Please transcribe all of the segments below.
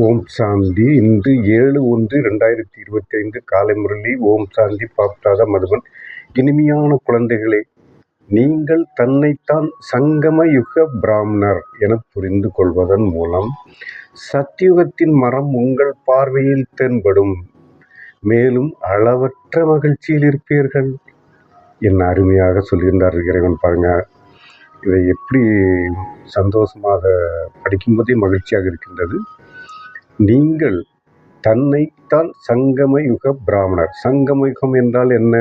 ஓம் சாந்தி. இன்று 7/1/2025 காலை முரளி. ஓம் சாந்தி. பாப்தாதா மதுபன். இனிமையான குழந்தைகளே, நீங்கள் தன்னைத்தான் சங்கம யுக பிராமணர் என புரிந்து கொள்வதன் மூலம் சத்யுகத்தின் மரம் உங்கள் பார்வையில் தென்படும். மேலும் அளவற்ற மகிழ்ச்சியில் இருப்பீர்கள். என்ன அருமையாக சொல்கின்றார் இறைவன். பாருங்க, இதை எப்படி சந்தோஷமாக படிக்கும்போதே மகிழ்ச்சியாக இருக்கின்றது. நீங்கள் தன்னைத்தான் சங்கம யுக பிராமணர். சங்கம யுகம் என்றால் என்ன?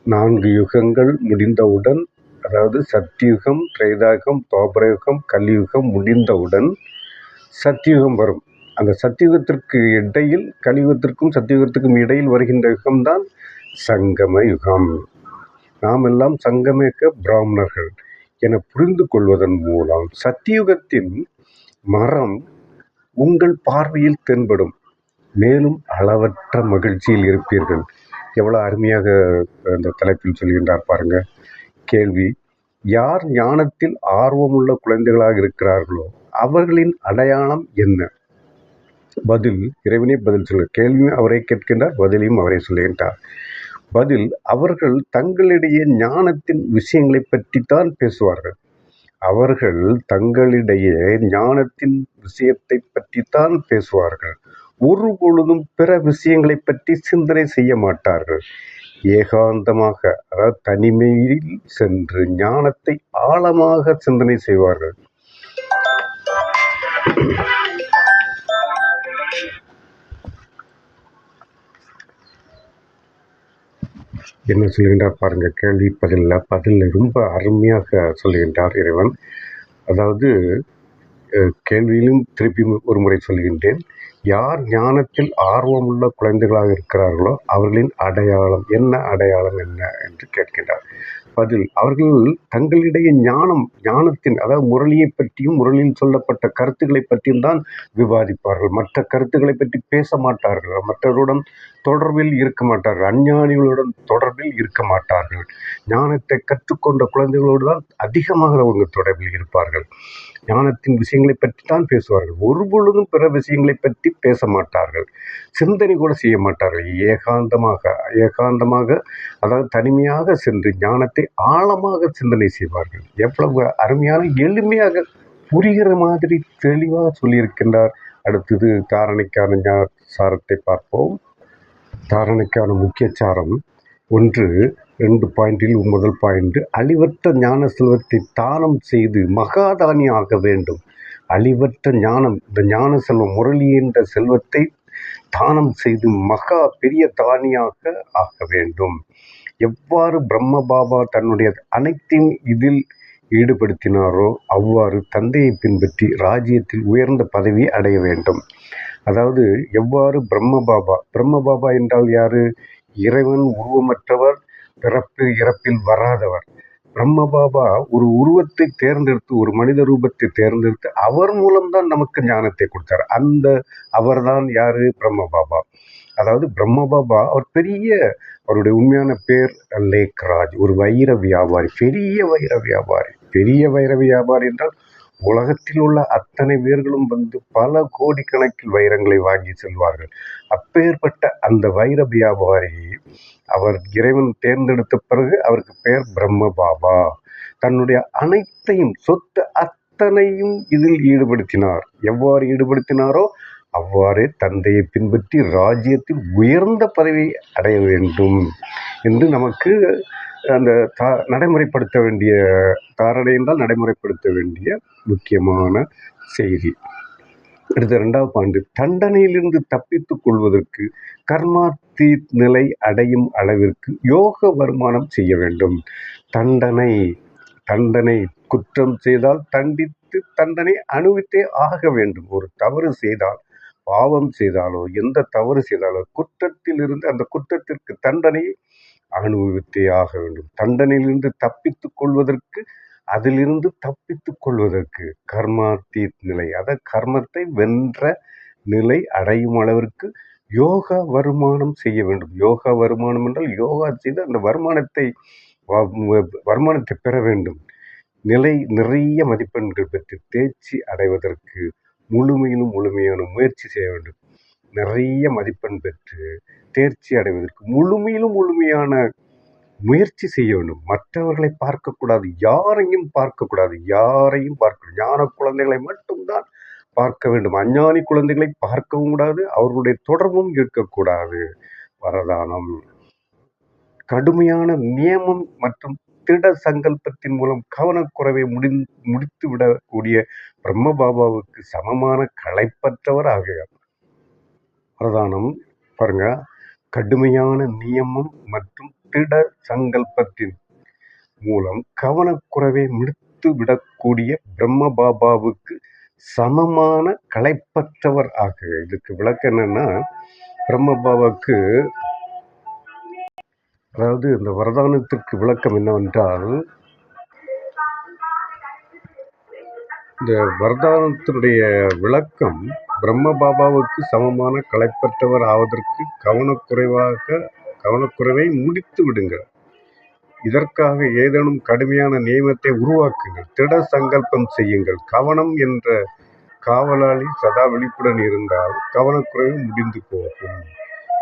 4 யுகங்கள் முடிந்தவுடன், அதாவது சத்தியுகம், திரேதாயுகம், துவாபரயுகம், கலியுகம் முடிந்தவுடன் சத்தியுகம் வரும். அந்த சத்தியுகத்திற்கு இடையில், கலியுகத்திற்கும் சத்தியுகத்திற்கும் இடையில் வருகின்ற யுகம்தான் சங்கம யுகம். நாம் எல்லாம் சங்கம யுக பிராமணர்கள் என புரிந்து கொள்வதன் மூலம் சத்தியுகத்தின் மரம் உங்கள் பார்வையில் தென்படும். மேலும் அளவற்ற மகிழ்ச்சியில் இருப்பீர்கள். எவ்வளோ அருமையாக அந்த தலைப்பில் சொல்கின்றார் பாருங்க. கேள்வி: யார் ஞானத்தில் ஆர்வமுள்ள குழந்தைகளாக இருக்கிறார்களோ அவர்களின் அடையாளம் என்ன? பதில்: இறைவனே பதில் சொல்ல. கேள்வியும் அவரை கேட்கின்றார், பதிலையும் அவரை சொல்லுகின்றார். பதில்: அவர்கள் தங்களிடையே ஞானத்தின் விஷயங்களை பற்றித்தான் பேசுவார்கள். அவர்கள் தங்களிடையே ஞானத்தின் விஷயத்தை பற்றித்தான் பேசுவார்கள். ஒருபொழுதும் பிற விஷயங்களை பற்றி சிந்தனை செய்ய மாட்டார்கள். ஏகாந்தமாக, அதாவது தனிமையில் சென்று ஞானத்தை ஆழமாக சிந்தனை செய்வார்கள். என்ன சொல்கின்றார் பாருங்க. கேள்வி பதில் ரொம்ப அருமையாக சொல்கின்றார் இறைவன். அதாவது கேள்வியிலும் திருப்பி ஒரு முறை சொல்கின்றேன். யார் ஞானத்தில் ஆர்வமுள்ள குழந்தைகளாக இருக்கிறார்களோ அவர்களின் அடையாளம் என்ன? அடையாளம் என்ன என்று கேட்கின்றார். பதில்: அவர்கள் தங்களிடையே ஞானத்தின், அதாவது முரளியை பற்றியும் முரளியில் சொல்லப்பட்ட கருத்துக்களை பற்றியும் தான் விவாதிப்பார்கள். மற்ற கருத்துக்களை பற்றி பேச மாட்டார்கள். மற்றவருடன் தொடர்பில் இருக்க மாட்டார்கள். அஞ்ஞானிகளுடன் தொடர்பில் இருக்க மாட்டார்கள். ஞானத்தை கற்றுக்கொண்ட குழந்தைகளோடு தான் அதிகமாக அவங்க தொடர்பில் இருப்பார்கள். ஞானத்தின் விஷயங்களை பற்றி தான் பேசுவார்கள். ஒருபொழுதும் பிற விஷயங்களை பற்றி பேச மாட்டார்கள். சிந்தனை கூட செய்ய மாட்டார்கள். ஏகாந்தமாக, அதாவது தனிமையாக சென்று ஞானத்தை ஆழமாக சிந்தனை செய்வார்கள். எவ்வளவு அருமையான, எளிமையாக புரிகிற மாதிரி தெளிவாக சொல்லியிருக்கின்றார். அடுத்தது தாரணைக்கான சாரத்தை பார்ப்போம். தாரணைக்கான முக்கிய சாரம் 1 பாயிண்டில் முதல் பாயிண்ட்: அழிவற்ற ஞான செல்வத்தை தானம் செய்து மகாதானி ஆக வேண்டும். அழிவற்ற ஞானம், இந்த ஞான செல்வம், முரளி என்ற செல்வத்தை தானம் செய்து மகா பெரிய தானியாக ஆக வேண்டும். எவ்வாறு பிரம்ம பாபா தன்னுடைய அனைத்தையும் இதில் ஈடுபடுத்தினாரோ அவ்வாறு தந்தையை பின்பற்றி ராஜ்யத்தில் உயர்ந்த பதவியை அடைய வேண்டும். அதாவது எவ்வாறு பிரம்ம பாபா என்றால் யாரு? இறைவன் உருவமற்றவர், பிறப்பு இறப்பில் வராதவர். பிரம்ம பாபா ஒரு உருவத்தை தேர்ந்தெடுத்து, ஒரு மனித ரூபத்தை தேர்ந்தெடுத்து அவர் மூலம்தான் நமக்கு ஞானத்தை கொடுத்தார். அவர்தான் யாரு? பிரம்ம பாபா. அதாவது பிரம்ம பாபா அவர் அவருடைய உண்மையான பேர் லேக்ராஜ். ஒரு வைர வியாபாரி, பெரிய வைர வியாபாரி என்றால் உலகத்தில் உள்ள அத்தனை பேர்களும் வந்து பல கோடிக்கணக்கில் வைரங்களை வாங்கி செல்வார்கள். அப்பேற்பட்ட அந்த வைர வியாபாரி அவர் இறைவன் தேர்ந்தெடுத்த பிறகு அவருக்கு பெயர் பிரம்ம பாபா. தன்னுடைய அனைத்தையும், சொத்து அத்தனையும் இதில் ஈடுபடுத்தினார். எவ்வாறு ஈடுபடுத்தினாரோ அவ்வாறே தந்தையை பின்பற்றி ராஜ்யத்தில் உயர்ந்த பதவி அடைய வேண்டும் என்று நமக்கு அந்த நடைமுறைப்படுத்த வேண்டிய தாரணை என்றால் நடைமுறைப்படுத்த வேண்டிய முக்கியமான செய்தி. அடுத்த 2வது பாயிண்ட்: தண்டனையிலிருந்து தப்பித்துக் கொள்வதற்கு கர்மாத்தீத் நிலை அடையும் அளவிற்கு யோக வருமானம் செய்ய வேண்டும். தண்டனை குற்றம் செய்தால் தண்டித்து தண்டனை அனுபவித்தே ஆக வேண்டும். ஒரு தவறு செய்தால், பாவம் செய்தாலோ, எந்த தவறு செய்தாலோ குற்றத்திலிருந்து அந்த குற்றத்திற்கு தண்டனை அனுபவித்தே ஆக வேண்டும். தண்டனையிலிருந்து தப்பித்துக் கொள்வதற்கு, அதிலிருந்து தப்பித்துக் கொள்வதற்கு கர்மாத்தீத் நிலை, அதாவது கர்மத்தை வென்ற நிலை அடையும் அளவிற்கு யோகா வருமானம் செய்ய வேண்டும். யோகா வருமானம் என்றால் யோகா செய்து அந்த வருமானத்தை பெற வேண்டும். நிறைய மதிப்பெண்கள் பெற்று தேர்ச்சி அடைவதற்கு முழுமையிலும் முழுமையான முயற்சி செய்ய வேண்டும். நிறைய மதிப்பெண் பெற்று தேர்ச்சி அடைவதற்கு முழுமையிலும் முழுமையான முயற்சி செய்ய வேண்டும். மற்றவர்களை பார்க்கக்கூடாது, யாரையும் பார்க்கக்கூடாது, யாரையும் பார்க்க ஞான குழந்தைகளை மட்டும்தான் பார்க்க வேண்டும். அஞ்ஞானி குழந்தைகளை பார்க்கவும் கூடாது, அவர்களுடைய தொடர்பும் இருக்கக்கூடாது. வரதானம் கடுமையான நியமம் மற்றும் திட சங்கல்பத்தின் மூலம் கவனக்குறைவை முடித்து விடக்கூடிய பிரம்ம பாபாவுக்கு சமமான களைப்பற்றவர் ஆகிறார். வரதானம் பாருங்க, கடுமையான நியமம் மற்றும் திட சங்கல்பத்தின் மூலம் கவனக்குறைவை முடித்து விடக்கூடிய பிரம்ம பாபாவுக்கு சமமான களைப்பற்றவர் ஆகுக. இதுக்கு விளக்கம் என்னன்னா, பிரம்ம பாபாவுக்கு அதாவது இந்த வரதானத்திற்கு விளக்கம் என்னவென்றால், இந்த வரதானத்தினுடைய விளக்கம் பிரம்ம பாபாவுக்கு சமமான களைப்பற்றவர் ஆவதற்கு கவனக்குறைவை முடித்து விடுங்கள். இதற்காக ஏதேனும் கடுமையான நியமத்தை உருவாக்குங்கள். திட சங்கல்பம் செய்யுங்கள். கவனம் என்ற காவலாளி சதா விழிப்புடன் இருந்தால் கவனக்குறைவு முடிந்து போகும்.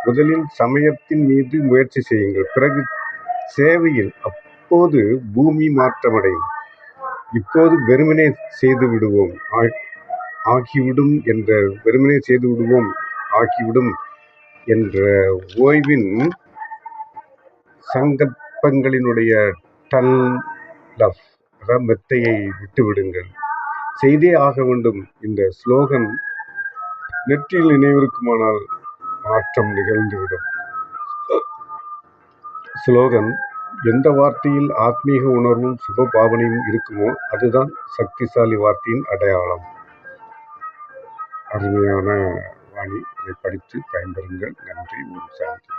முதலில் சமயத்தின் மீது முயற்சி செய்யுங்கள். பிறகு சேவையில். அப்போது பூமி மாற்றமடையும். இப்போது வெறுமனே செய்து விடுவோம் ஆகிவிடும் என்ற ஓய்வின் சங்கல்பங்களினுடைய மெத்தையை விட்டுவிடுங்கள். செய்தே ஆக வேண்டும். இந்த ஸ்லோகன் நெற்றியில் நினைவிருக்குமானால் மாற்றம் நிகழ்ந்துவிடும். ஸ்லோகன்: எந்த வார்த்தையில் ஆத்மீக உணர்வும் சுப பாவனையும் இருக்குமோ அதுதான் சக்திசாலி வார்த்தையின் அடையாளம். அருமையான வாணி, இதை படித்து பயன்பெறுங்கள். நன்றி. ஓம் சாந்தி.